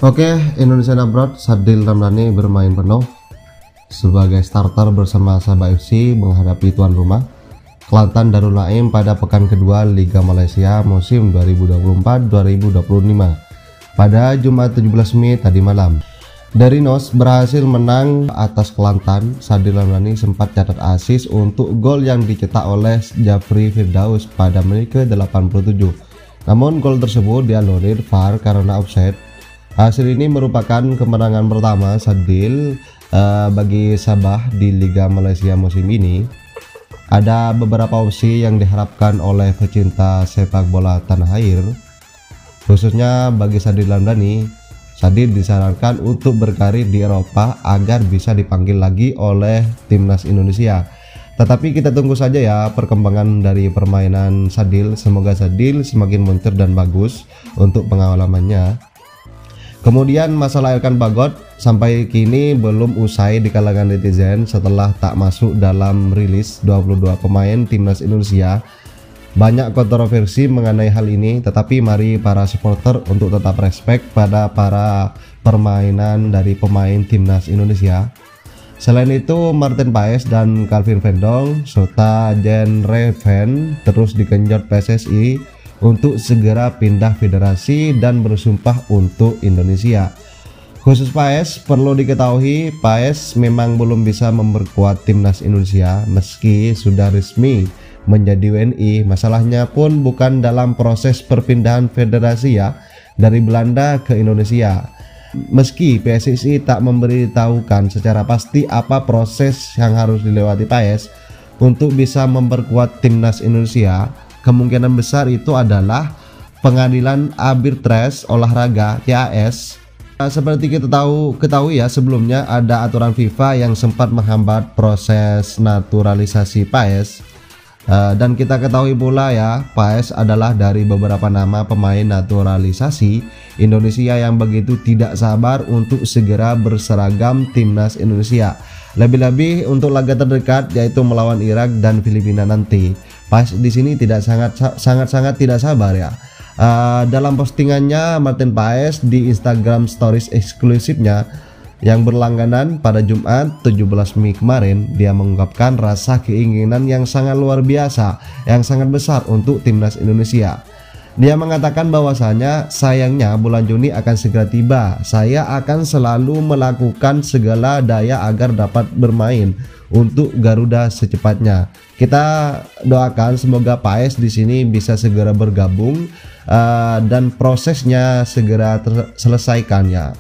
Oke, Indonesian Abroad Sadil Ramdhani bermain penuh sebagai starter bersama Sabah FC menghadapi tuan rumah Kelantan Darul Naim pada pekan kedua Liga Malaysia musim 2024-2025 pada Jumat 17 Mei tadi malam. Dari NOS berhasil menang atas Kelantan. Sadil Ramdhani sempat catat asis untuk gol yang dicetak oleh Jafri Firdaus pada menit ke-87. Namun gol tersebut dianulir VAR karena offside. Hasil ini merupakan kemenangan pertama Sadil bagi Sabah di Liga Malaysia musim ini. Ada beberapa opsi yang diharapkan oleh pecinta sepak bola tanah air, khususnya bagi Sadil Ramdhani. Sadil disarankan untuk berkarir di Eropa agar bisa dipanggil lagi oleh timnas Indonesia. Tetapi kita tunggu saja ya perkembangan dari permainan Sadil. Semoga Sadil semakin muncul dan bagus untuk pengalamannya. Kemudian masalah Elkan Bagot sampai kini belum usai di kalangan netizen setelah tak masuk dalam rilis 22 pemain timnas Indonesia. Banyak kontroversi mengenai hal ini, tetapi mari para supporter untuk tetap respect pada para permainan dari pemain timnas Indonesia. Selain itu, Martin Paes dan Calvin Vendong serta Jen Reven terus digenjot PSSI untuk segera pindah federasi dan bersumpah untuk Indonesia. Khusus Paes, perlu diketahui Paes memang belum bisa memperkuat timnas Indonesia meski sudah resmi menjadi WNI. Masalahnya pun bukan dalam proses perpindahan federasi ya, dari Belanda ke Indonesia. Meski PSSI tak memberitahukan secara pasti apa proses yang harus dilewati Paes untuk bisa memperkuat timnas Indonesia, kemungkinan besar itu adalah Pengadilan Arbitrase Olahraga (PAS). Seperti kita ketahui ya, sebelumnya ada aturan FIFA yang sempat menghambat proses naturalisasi PAS. Dan kita ketahui pula ya, PAS adalah dari beberapa nama pemain naturalisasi Indonesia yang begitu tidak sabar untuk segera berseragam timnas Indonesia. Lebih-lebih untuk laga terdekat yaitu melawan Irak dan Filipina nanti. PAS di sini sangat tidak sabar ya. Dalam postingannya Martin Paes di Instagram Stories eksklusifnya yang berlangganan pada Jumat 17 Mei kemarin, dia mengungkapkan rasa keinginan yang sangat luar biasa, yang sangat besar untuk timnas Indonesia. Dia mengatakan bahwasanya sayangnya bulan Juni akan segera tiba. Saya akan selalu melakukan segala daya agar dapat bermain untuk Garuda secepatnya. Kita doakan semoga Paes di sini bisa segera bergabung dan prosesnya segera terselesaikan ya.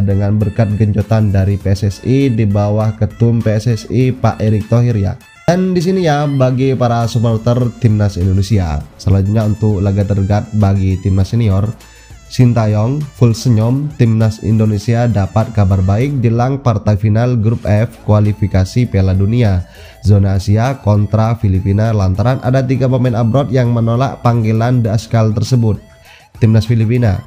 Dengan berkat genjotan dari PSSI di bawah ketum PSSI Pak Erick Thohir ya. Dan di sini ya bagi para supporter timnas Indonesia, selanjutnya untuk laga terdekat bagi timnas senior, Sintayong full senyum, timnas Indonesia dapat kabar baik jelang partai final grup F kualifikasi Piala Dunia zona Asia kontra Filipina lantaran ada 3 pemain abroad yang menolak panggilan Daskal tersebut. Timnas Filipina,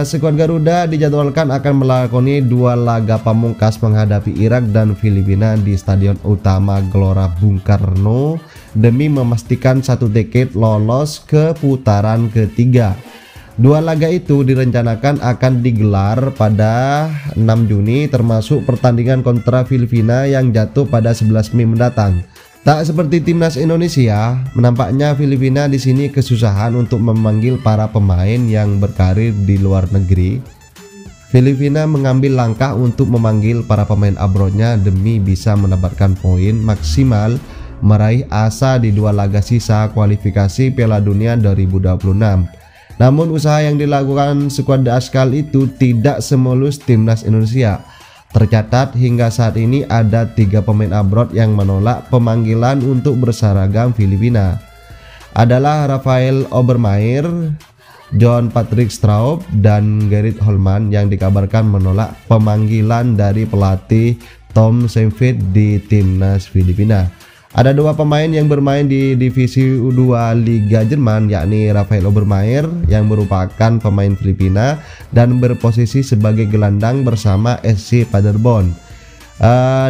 skuad Garuda dijadwalkan akan melakoni 2 laga pamungkas menghadapi Irak dan Filipina di Stadion Utama Gelora Bung Karno demi memastikan satu tiket lolos ke putaran ketiga. 2 laga itu direncanakan akan digelar pada 6 Juni termasuk pertandingan kontra Filipina yang jatuh pada 11 Mei mendatang. Tak seperti timnas Indonesia, menampaknya Filipina di sini kesusahan untuk memanggil para pemain yang berkarir di luar negeri. Filipina mengambil langkah untuk memanggil para pemain abroadnya demi bisa mendapatkan poin maksimal meraih asa di 2 laga sisa kualifikasi Piala Dunia 2026. Namun usaha yang dilakukan skuad Daskal itu tidak semulus timnas Indonesia. Tercatat hingga saat ini ada 3 pemain abroad yang menolak pemanggilan untuk berseragam Filipina. Adalah Rafael Obermeier, John Patrick Straub, dan Gerrit Holman yang dikabarkan menolak pemanggilan dari pelatih Tom Saintfiet di timnas Filipina. Ada 2 pemain yang bermain di divisi U2 Liga Jerman, yakni Rafael Obermeier yang merupakan pemain Filipina dan berposisi sebagai gelandang bersama SC Paderborn.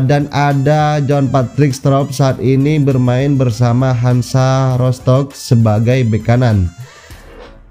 Dan ada John Patrick Straub saat ini bermain bersama Hansa Rostock sebagai bek kanan.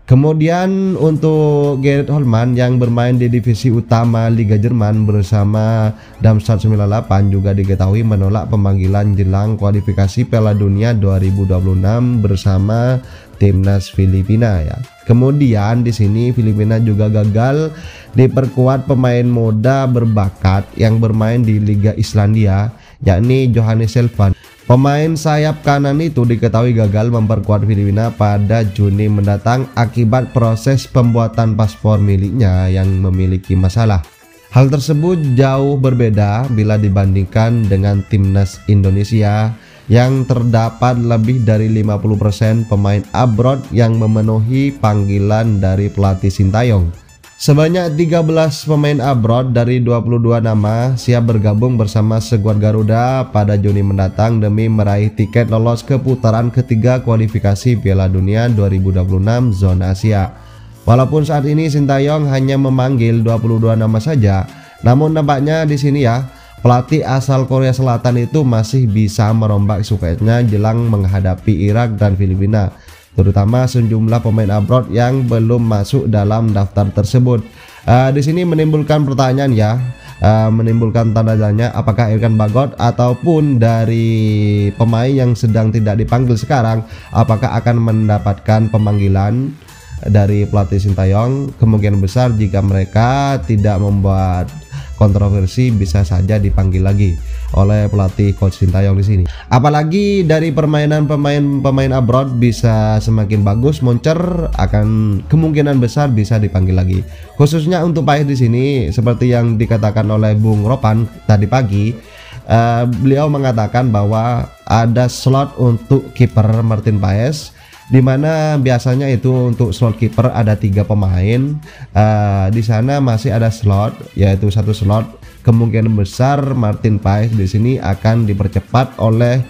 Kemudian untuk Gerrit Holman yang bermain di divisi utama Liga Jerman bersama Darmstadt 98 juga diketahui menolak pemanggilan jelang kualifikasi Piala Dunia 2026 bersama timnas Filipina ya. Kemudian di sini Filipina juga gagal diperkuat pemain muda berbakat yang bermain di Liga Islandia, yakni Johannes Selvan. Pemain sayap kanan itu diketahui gagal memperkuat Filipina pada Juni mendatang akibat proses pembuatan paspor miliknya yang memiliki masalah. Hal tersebut jauh berbeda bila dibandingkan dengan timnas Indonesia yang terdapat lebih dari 50% pemain abroad yang memenuhi panggilan dari pelatih Sintayong. Sebanyak 13 pemain abroad dari 22 nama siap bergabung bersama skuad Garuda pada Juni mendatang demi meraih tiket lolos ke putaran ketiga kualifikasi Piala Dunia 2026 zona Asia. Walaupun saat ini Sintayong hanya memanggil 22 nama saja, namun nampaknya di sini ya pelatih asal Korea Selatan itu masih bisa merombak skuadnya jelang menghadapi Irak dan Filipina, terutama sejumlah pemain abroad yang belum masuk dalam daftar tersebut. Di sini menimbulkan pertanyaan ya, menimbulkan tanda tanya apakah Irfan Bagot ataupun dari pemain yang sedang tidak dipanggil sekarang apakah akan mendapatkan pemanggilan dari pelatih Sintayong. Kemungkinan besar jika mereka tidak membuat kontroversi bisa saja dipanggil lagi oleh pelatih coach Sintayong di sini. Apalagi dari permainan pemain abroad bisa semakin bagus, moncer akan kemungkinan besar bisa dipanggil lagi. Khususnya untuk Paes di sini seperti yang dikatakan oleh Bung Ropan tadi pagi, beliau mengatakan bahwa ada slot untuk kiper Martin Paes, di mana biasanya itu untuk slot kiper ada 3 pemain. Di sana masih ada slot, yaitu 1 slot. Kemungkinan besar Martin Paes di sini akan dipercepat oleh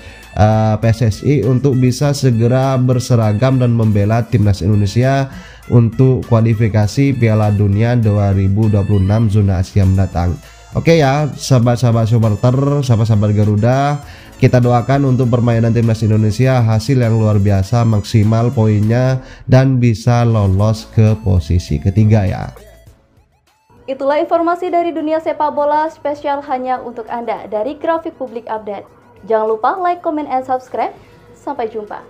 PSSI untuk bisa segera berseragam dan membela timnas Indonesia untuk kualifikasi Piala Dunia 2026 zona Asia mendatang. Oke ya, sahabat-sahabat supporter, sahabat-sahabat Garuda, kita doakan untuk permainan timnas Indonesia hasil yang luar biasa, maksimal poinnya dan bisa lolos ke posisi ketiga ya. Itulah informasi dari dunia sepak bola spesial hanya untuk Anda dari Grafik Publik Update. Jangan lupa like, comment, and subscribe. Sampai jumpa.